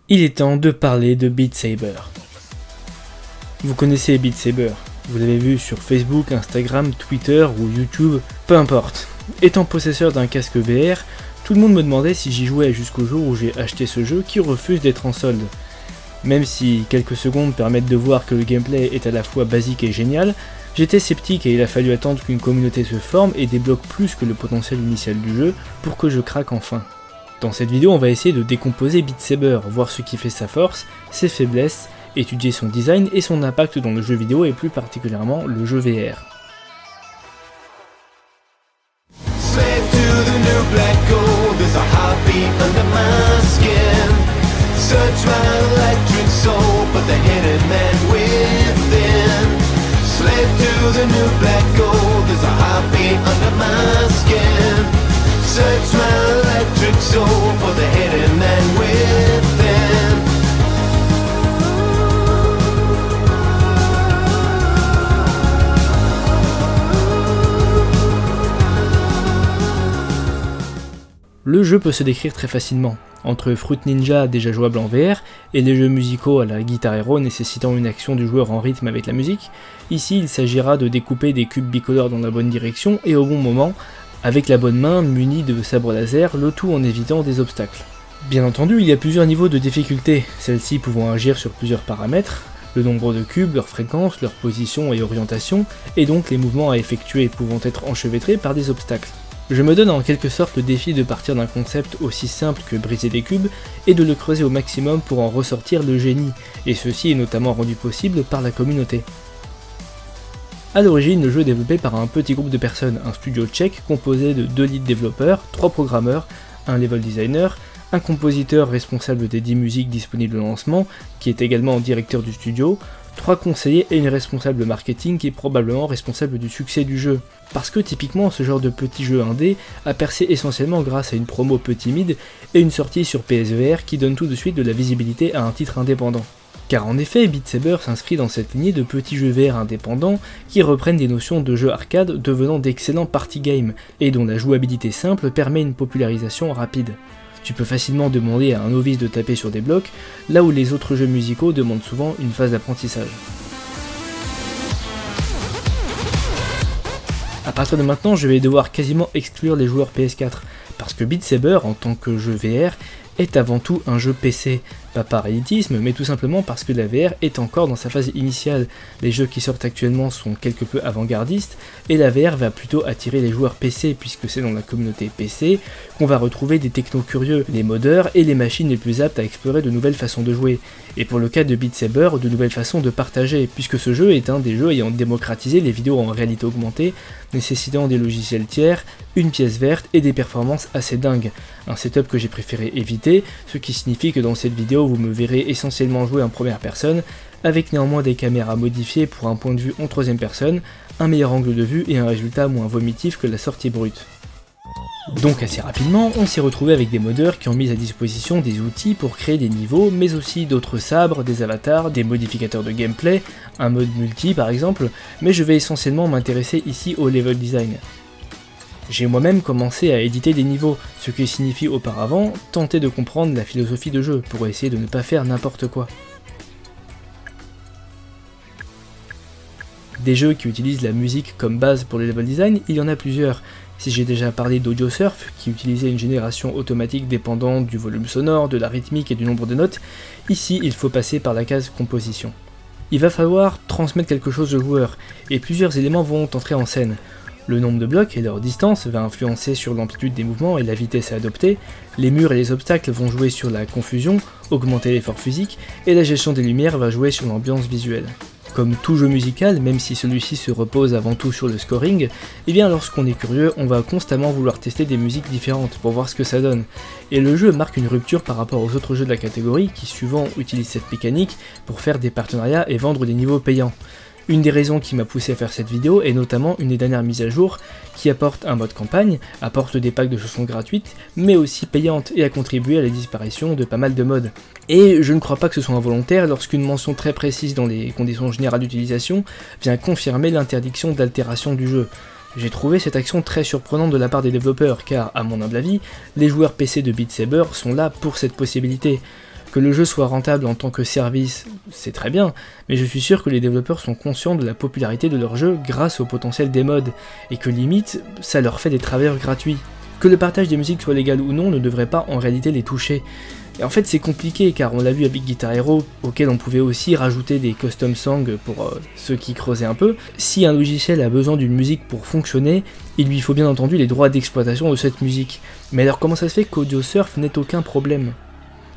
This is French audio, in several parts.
Il est temps de parler de Beat Saber. Vous connaissez Beat Saber, vous l'avez vu sur Facebook, Instagram, Twitter ou YouTube, peu importe. Étant possesseur d'un casque VR, tout le monde me demandait si j'y jouais jusqu'au jour où j'ai acheté ce jeu qui refuse d'être en solde. Même si quelques secondes permettent de voir que le gameplay est à la fois basique et génial, j'étais sceptique et il a fallu attendre qu'une communauté se forme et débloque plus que le potentiel initial du jeu pour que je craque enfin. Dans cette vidéo, on va essayer de décomposer Beat Saber, voir ce qui fait sa force, ses faiblesses, étudier son design et son impact dans le jeu vidéo et plus particulièrement le jeu VR. Le jeu peut se décrire très facilement, entre Fruit Ninja déjà jouable en VR et les jeux musicaux à la Guitar Hero nécessitant une action du joueur en rythme avec la musique. Ici il s'agira de découper des cubes bicolores dans la bonne direction et au bon moment, avec la bonne main munie de sabre laser, le tout en évitant des obstacles. Bien entendu, il y a plusieurs niveaux de difficulté, celles-ci pouvant agir sur plusieurs paramètres, le nombre de cubes, leur fréquence, leur position et orientation, et donc les mouvements à effectuer pouvant être enchevêtrés par des obstacles. Je me donne en quelque sorte le défi de partir d'un concept aussi simple que briser des cubes et de le creuser au maximum pour en ressortir le génie, et ceci est notamment rendu possible par la communauté. A l'origine, le jeu est développé par un petit groupe de personnes, un studio tchèque composé de 2 lead développeurs, 3 programmeurs, un level designer, un compositeur responsable des 10 musiques disponibles au lancement, qui est également directeur du studio, 3 conseillers et une responsable marketing qui est probablement responsable du succès du jeu. Parce que typiquement ce genre de petit jeu indé a percé essentiellement grâce à une promo peu timide et une sortie sur PSVR qui donne tout de suite de la visibilité à un titre indépendant. Car en effet, Beat Saber s'inscrit dans cette lignée de petits jeux VR indépendants qui reprennent des notions de jeux arcade devenant d'excellents party games et dont la jouabilité simple permet une popularisation rapide. Tu peux facilement demander à un novice de taper sur des blocs, là où les autres jeux musicaux demandent souvent une phase d'apprentissage. A partir de maintenant, je vais devoir quasiment exclure les joueurs PS4, parce que Beat Saber, en tant que jeu VR, est avant tout un jeu PC, pas par élitisme, mais tout simplement parce que la VR est encore dans sa phase initiale. Les jeux qui sortent actuellement sont quelque peu avant-gardistes, et la VR va plutôt attirer les joueurs PC, puisque c'est dans la communauté PC qu'on va retrouver des technos curieux, les modeurs et les machines les plus aptes à explorer de nouvelles façons de jouer. Et pour le cas de Beat Saber, de nouvelles façons de partager, puisque ce jeu est un des jeux ayant démocratisé les vidéos en réalité augmentée, nécessitant des logiciels tiers, une pièce verte et des performances assez dingues. Un setup que j'ai préféré éviter, ce qui signifie que dans cette vidéo vous me verrez essentiellement jouer en première personne, avec néanmoins des caméras modifiées pour un point de vue en troisième personne, un meilleur angle de vue et un résultat moins vomitif que la sortie brute. Donc assez rapidement, on s'est retrouvé avec des modeurs qui ont mis à disposition des outils pour créer des niveaux, mais aussi d'autres sabres, des avatars, des modificateurs de gameplay, un mode multi par exemple, mais je vais essentiellement m'intéresser ici au level design. J'ai moi-même commencé à éditer des niveaux, ce qui signifie auparavant tenter de comprendre la philosophie de jeu pour essayer de ne pas faire n'importe quoi. Des jeux qui utilisent la musique comme base pour le level design, il y en a plusieurs. Si j'ai déjà parlé d'AudioSurf, qui utilisait une génération automatique dépendante du volume sonore, de la rythmique et du nombre de notes, ici il faut passer par la case composition. Il va falloir transmettre quelque chose au joueur, et plusieurs éléments vont entrer en scène. Le nombre de blocs et leur distance va influencer sur l'amplitude des mouvements et la vitesse à adopter, les murs et les obstacles vont jouer sur la confusion, augmenter l'effort physique, et la gestion des lumières va jouer sur l'ambiance visuelle. Comme tout jeu musical, même si celui-ci se repose avant tout sur le scoring, et bien lorsqu'on est curieux, on va constamment vouloir tester des musiques différentes pour voir ce que ça donne. Et le jeu marque une rupture par rapport aux autres jeux de la catégorie qui souvent utilisent cette mécanique pour faire des partenariats et vendre des niveaux payants. Une des raisons qui m'a poussé à faire cette vidéo est notamment une des dernières mises à jour qui apporte un mode campagne, apporte des packs de chansons gratuites, mais aussi payantes et a contribué à la disparition de pas mal de mods. Et je ne crois pas que ce soit involontaire lorsqu'une mention très précise dans les conditions générales d'utilisation vient confirmer l'interdiction d'altération du jeu. J'ai trouvé cette action très surprenante de la part des développeurs car, à mon humble avis, les joueurs PC de Beat Saber sont là pour cette possibilité. Que le jeu soit rentable en tant que service, c'est très bien, mais je suis sûr que les développeurs sont conscients de la popularité de leur jeu grâce au potentiel des mods, et que limite, ça leur fait des travailleurs gratuits. Que le partage des musiques soit légal ou non ne devrait pas en réalité les toucher. Et en fait c'est compliqué car on l'a vu avec Guitar Hero, auquel on pouvait aussi rajouter des custom songs pour ceux qui creusaient un peu. Si un logiciel a besoin d'une musique pour fonctionner, il lui faut bien entendu les droits d'exploitation de cette musique. Mais alors comment ça se fait qu'AudioSurf n'ait aucun problème ?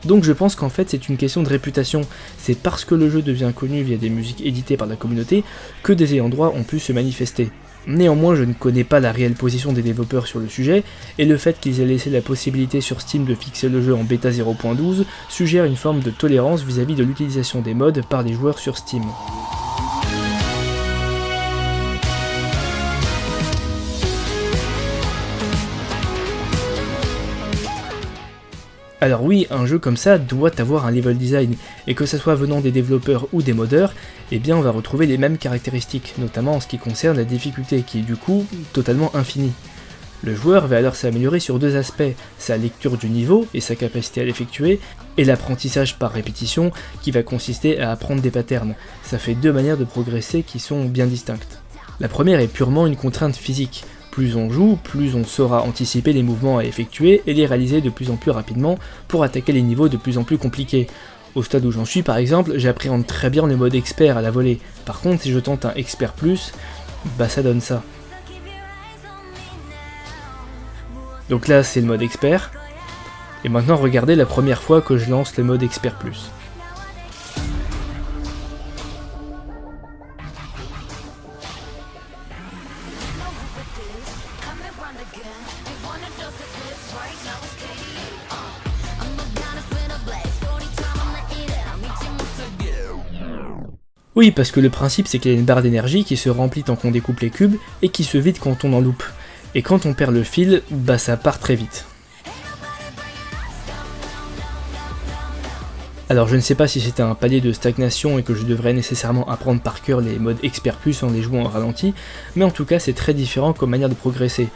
Donc je pense qu'en fait c'est une question de réputation, c'est parce que le jeu devient connu via des musiques éditées par la communauté que des ayants droit ont pu se manifester. Néanmoins, je ne connais pas la réelle position des développeurs sur le sujet, et le fait qu'ils aient laissé la possibilité sur Steam de fixer le jeu en bêta 0.12 suggère une forme de tolérance vis-à-vis de l'utilisation des mods par les joueurs sur Steam. Alors oui, un jeu comme ça doit avoir un level design, et que ça soit venant des développeurs ou des modeurs, eh bien on va retrouver les mêmes caractéristiques, notamment en ce qui concerne la difficulté, qui est du coup totalement infinie. Le joueur va alors s'améliorer sur deux aspects, sa lecture du niveau et sa capacité à l'effectuer, et l'apprentissage par répétition, qui va consister à apprendre des patterns. Ça fait deux manières de progresser qui sont bien distinctes. La première est purement une contrainte physique. Plus on joue, plus on saura anticiper les mouvements à effectuer et les réaliser de plus en plus rapidement pour attaquer les niveaux de plus en plus compliqués. Au stade où j'en suis par exemple, j'appréhende très bien le mode expert à la volée. Par contre, si je tente un expert plus, bah ça donne ça. Donc là c'est le mode expert. Et maintenant regardez la première fois que je lance le mode expert plus. Oui, parce que le principe c'est qu'il y a une barre d'énergie qui se remplit tant qu'on découpe les cubes et qui se vide quand on en loupe. Et quand on perd le fil, bah ça part très vite. Alors je ne sais pas si c'était un palier de stagnation et que je devrais nécessairement apprendre par cœur les modes expert plus en les jouant au ralenti, mais en tout cas c'est très différent comme manière de progresser.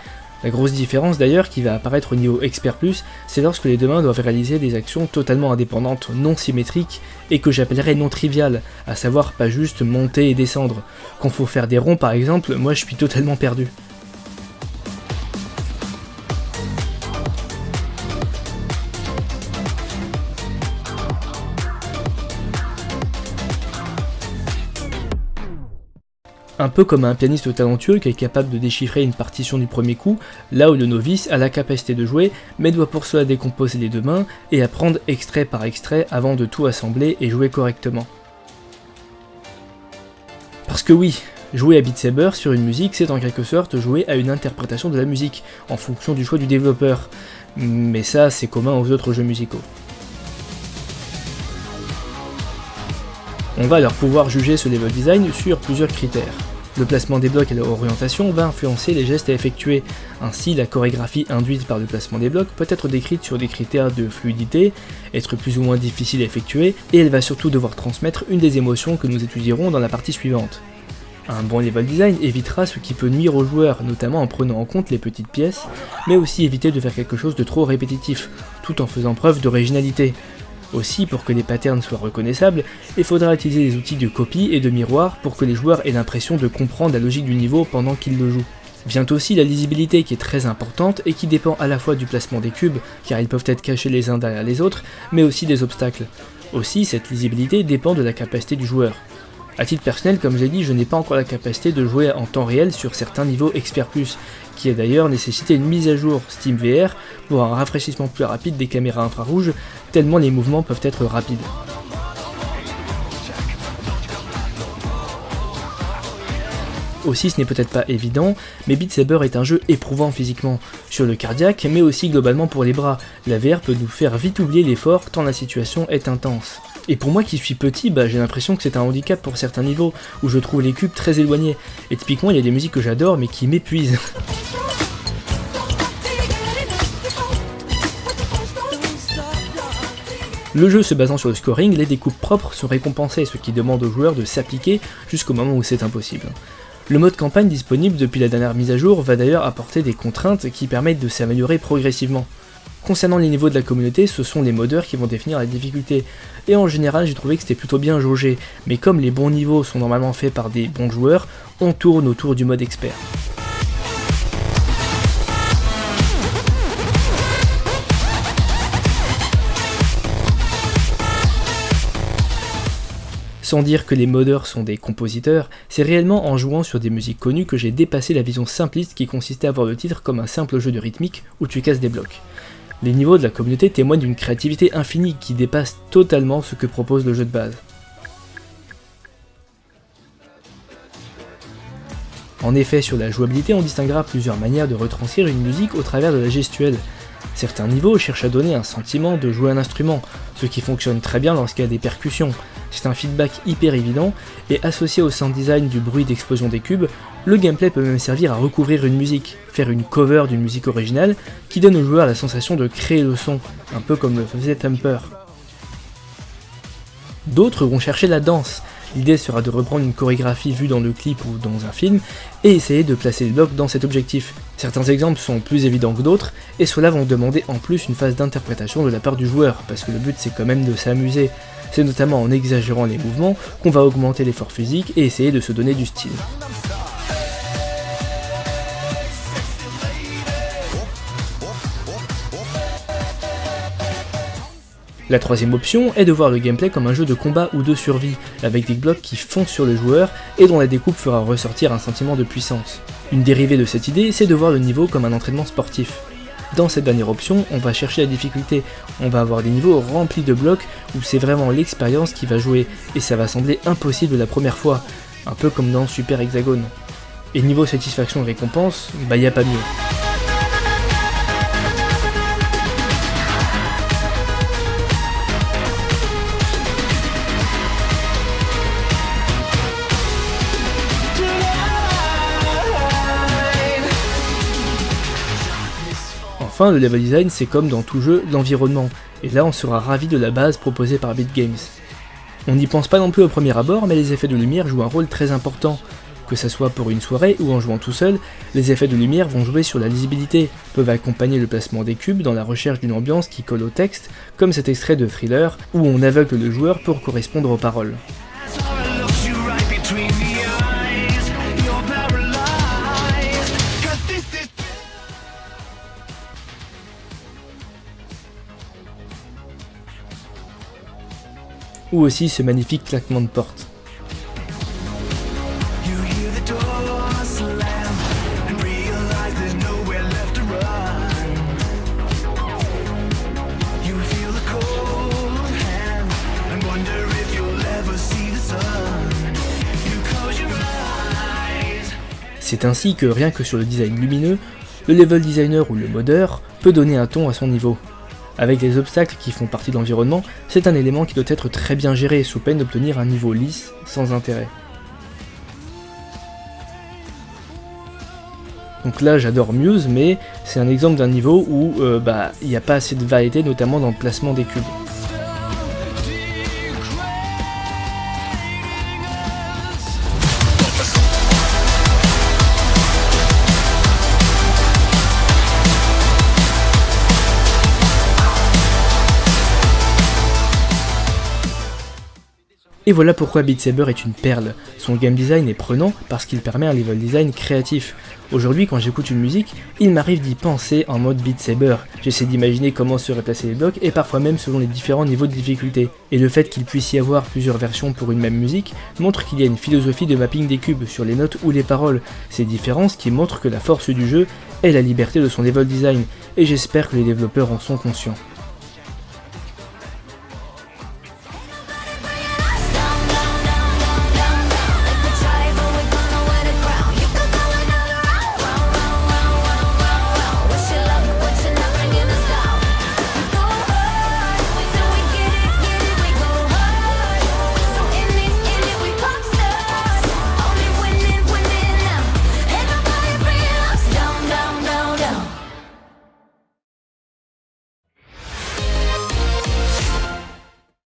La grosse différence d'ailleurs qui va apparaître au niveau expert plus, c'est lorsque les deux mains doivent réaliser des actions totalement indépendantes, non symétriques, et que j'appellerais non triviales, à savoir pas juste monter et descendre. Quand faut faire des ronds par exemple, moi je suis totalement perdu. Un peu comme un pianiste talentueux qui est capable de déchiffrer une partition du premier coup, là où le novice a la capacité de jouer, mais doit pour cela décomposer les deux mains et apprendre extrait par extrait avant de tout assembler et jouer correctement. Parce que oui, jouer à Beat Saber sur une musique, c'est en quelque sorte jouer à une interprétation de la musique, en fonction du choix du développeur. Mais ça, c'est commun aux autres jeux musicaux. On va alors pouvoir juger ce level design sur plusieurs critères. Le placement des blocs et leur orientation va influencer les gestes à effectuer, ainsi la chorégraphie induite par le placement des blocs peut être décrite sur des critères de fluidité, être plus ou moins difficile à effectuer, et elle va surtout devoir transmettre une des émotions que nous étudierons dans la partie suivante. Un bon level design évitera ce qui peut nuire aux joueurs, notamment en prenant en compte les petites pièces, mais aussi éviter de faire quelque chose de trop répétitif, tout en faisant preuve d'originalité. Aussi, pour que les patterns soient reconnaissables, il faudra utiliser des outils de copie et de miroir pour que les joueurs aient l'impression de comprendre la logique du niveau pendant qu'ils le jouent. Vient aussi la lisibilité qui est très importante et qui dépend à la fois du placement des cubes, car ils peuvent être cachés les uns derrière les autres, mais aussi des obstacles. Aussi, cette lisibilité dépend de la capacité du joueur. A titre personnel, comme j'ai dit, je n'ai pas encore la capacité de jouer en temps réel sur certains niveaux Expert+, qui a d'ailleurs nécessité une mise à jour SteamVR pour un rafraîchissement plus rapide des caméras infrarouges, tellement les mouvements peuvent être rapides. Aussi, ce n'est peut-être pas évident, mais Beat Saber est un jeu éprouvant physiquement, sur le cardiaque, mais aussi globalement pour les bras. La VR peut nous faire vite oublier l'effort tant la situation est intense. Et pour moi qui suis petit, j'ai l'impression que c'est un handicap pour certains niveaux, où je trouve les cubes très éloignés. Et typiquement, il y a des musiques que j'adore, mais qui m'épuisent. Le jeu se basant sur le scoring, les découpes propres sont récompensées, ce qui demande aux joueurs de s'appliquer jusqu'au moment où c'est impossible. Le mode campagne disponible depuis la dernière mise à jour va d'ailleurs apporter des contraintes qui permettent de s'améliorer progressivement. Concernant les niveaux de la communauté, ce sont les modeurs qui vont définir la difficulté, et en général j'ai trouvé que c'était plutôt bien jaugé, mais comme les bons niveaux sont normalement faits par des bons joueurs, on tourne autour du mode expert. Sans dire que les modeurs sont des compositeurs, c'est réellement en jouant sur des musiques connues que j'ai dépassé la vision simpliste qui consistait à voir le titre comme un simple jeu de rythmique où tu casses des blocs. Les niveaux de la communauté témoignent d'une créativité infinie qui dépasse totalement ce que propose le jeu de base. En effet, sur la jouabilité, on distinguera plusieurs manières de retranscrire une musique au travers de la gestuelle. Certains niveaux cherchent à donner un sentiment de jouer un instrument, ce qui fonctionne très bien lorsqu'il y a des percussions. C'est un feedback hyper évident, et associé au sound design du bruit d'explosion des cubes, le gameplay peut même servir à recouvrir une musique, faire une cover d'une musique originale, qui donne au joueur la sensation de créer le son, un peu comme le faisait Thumper. D'autres vont chercher la danse. L'idée sera de reprendre une chorégraphie vue dans le clip ou dans un film, et essayer de placer les blocs dans cet objectif. Certains exemples sont plus évidents que d'autres, et ceux-là vont demander en plus une phase d'interprétation de la part du joueur, parce que le but c'est quand même de s'amuser. C'est notamment en exagérant les mouvements qu'on va augmenter l'effort physique et essayer de se donner du style. La troisième option est de voir le gameplay comme un jeu de combat ou de survie, avec des blocs qui foncent sur le joueur et dont la découpe fera ressortir un sentiment de puissance. Une dérivée de cette idée, c'est de voir le niveau comme un entraînement sportif. Dans cette dernière option, on va chercher la difficulté, on va avoir des niveaux remplis de blocs où c'est vraiment l'expérience qui va jouer, et ça va sembler impossible la première fois, un peu comme dans Super Hexagone. Et niveau satisfaction et récompense, bah y a pas mieux. Enfin, le level design, c'est comme dans tout jeu, l'environnement, et là on sera ravi de la base proposée par Beat Games. On n'y pense pas non plus au premier abord, mais les effets de lumière jouent un rôle très important. Que ça soit pour une soirée ou en jouant tout seul, les effets de lumière vont jouer sur la lisibilité, peuvent accompagner le placement des cubes dans la recherche d'une ambiance qui colle au texte, comme cet extrait de Thriller, où on aveugle le joueur pour correspondre aux paroles. Ou aussi ce magnifique claquement de porte. C'est ainsi que rien que sur le design lumineux, le level designer ou le modeur peut donner un ton à son niveau. Avec les obstacles qui font partie de l'environnement, c'est un élément qui doit être très bien géré sous peine d'obtenir un niveau lisse sans intérêt. Donc là j'adore Muse, mais c'est un exemple d'un niveau où il n'y a pas assez de variété, notamment dans le placement des cubes. Et voilà pourquoi Beat Saber est une perle. Son game design est prenant parce qu'il permet un level design créatif. Aujourd'hui, quand j'écoute une musique, il m'arrive d'y penser en mode Beat Saber. J'essaie d'imaginer comment seraient placés les blocs et parfois même selon les différents niveaux de difficulté. Et le fait qu'il puisse y avoir plusieurs versions pour une même musique montre qu'il y a une philosophie de mapping des cubes sur les notes ou les paroles. Ces différences qui montrent que la force du jeu est la liberté de son level design, et j'espère que les développeurs en sont conscients.